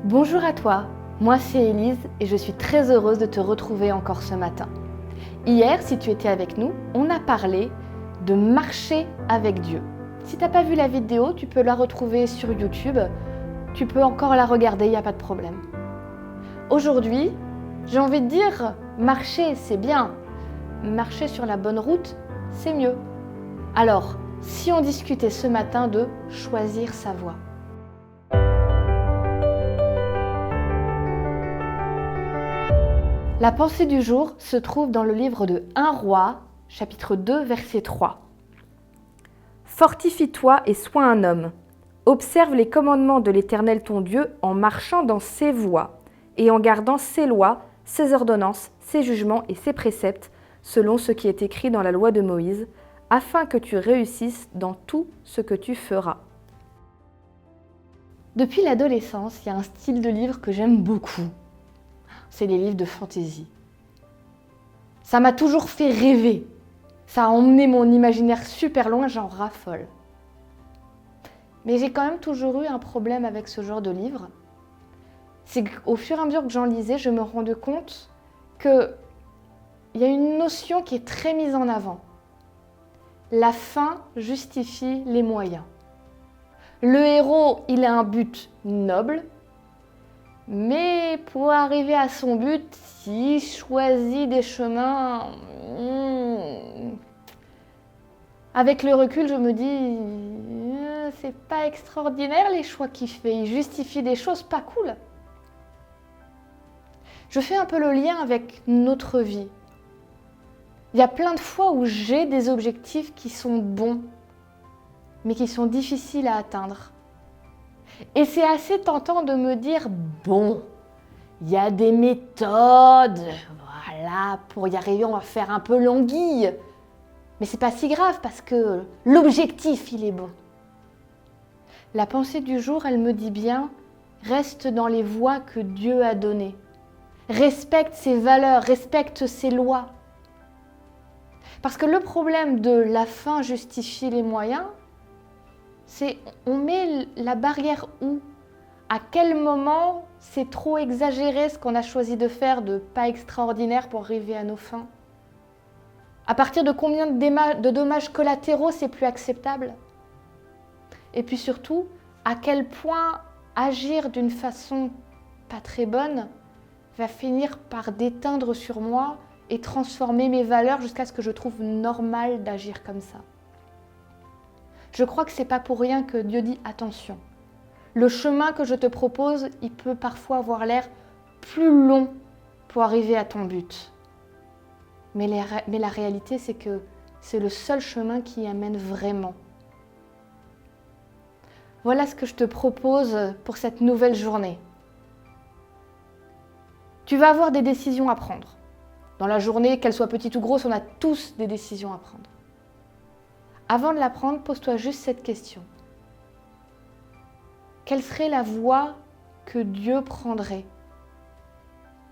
Bonjour à toi, moi c'est Élise et je suis très heureuse de te retrouver encore ce matin. Hier, si tu étais avec nous, on a parlé de marcher avec Dieu. Si tu n'as pas vu la vidéo, tu peux la retrouver sur YouTube, tu peux encore la regarder, il n'y a pas de problème. Aujourd'hui, j'ai envie de dire, marcher c'est bien, marcher sur la bonne route c'est mieux. Alors, si on discutait ce matin de choisir sa voie. La pensée du jour se trouve dans le livre de 1 Roi, chapitre 2, verset 3. Fortifie-toi et sois un homme. Observe les commandements de l'Éternel ton Dieu en marchant dans ses voies et en gardant ses lois, ses ordonnances, ses jugements et ses préceptes, selon ce qui est écrit dans la loi de Moïse, afin que tu réussisses dans tout ce que tu feras. Depuis l'adolescence, il y a un style de livre que j'aime beaucoup. C'est les livres de fantaisie. Ça m'a toujours fait rêver. Ça a emmené mon imaginaire super loin, j'en raffole. Mais j'ai quand même toujours eu un problème avec ce genre de livre. C'est qu'au fur et à mesure que j'en lisais, je me rendais compte qu'il y a une notion qui est très mise en avant. La fin justifie les moyens. Le héros, il a un but noble, mais pour arriver à son but, il choisit des chemins. Avec le recul, je me dis, c'est pas extraordinaire les choix qu'il fait. Il justifie des choses pas cool. Je fais un peu le lien avec notre vie. Il y a plein de fois où j'ai des objectifs qui sont bons, mais qui sont difficiles à atteindre. Et c'est assez tentant de me dire, bon, il y a des méthodes, voilà, pour y arriver, on va faire un peu l'anguille. Mais c'est pas si grave parce que l'objectif, il est bon. La pensée du jour, elle me dit bien, reste dans les voies que Dieu a données. Respecte ses valeurs, respecte ses lois. Parce que le problème de la fin justifie les moyens, c'est on met la barrière où? À quel moment c'est trop exagéré ce qu'on a choisi de faire de pas extraordinaire pour arriver à nos fins? À partir de combien de dommages collatéraux c'est plus acceptable? Et puis surtout, à quel point agir d'une façon pas très bonne va finir par déteindre sur moi et transformer mes valeurs jusqu'à ce que je trouve normal d'agir comme ça. Je crois que c'est pas pour rien que Dieu dit attention. Le chemin que je te propose, il peut parfois avoir l'air plus long pour arriver à ton but. Mais la réalité, c'est que c'est le seul chemin qui y amène vraiment. Voilà ce que je te propose pour cette nouvelle journée. Tu vas avoir des décisions à prendre. Dans la journée, qu'elles soient petites ou grosses, on a tous des décisions à prendre. Avant de la prendre, pose-toi juste cette question. Quelle serait la voie que Dieu prendrait?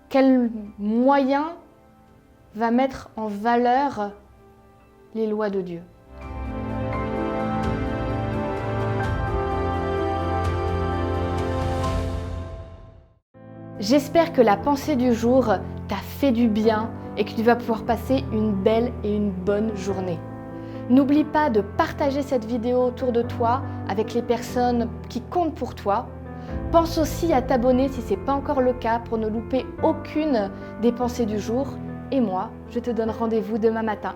Quel moyen va mettre en valeur les lois de Dieu? J'espère que la pensée du jour t'a fait du bien et que tu vas pouvoir passer une belle et une bonne journée. N'oublie pas de partager cette vidéo autour de toi avec les personnes qui comptent pour toi. Pense aussi à t'abonner si ce n'est pas encore le cas pour ne louper aucune des pensées du jour. Et moi, je te donne rendez-vous demain matin.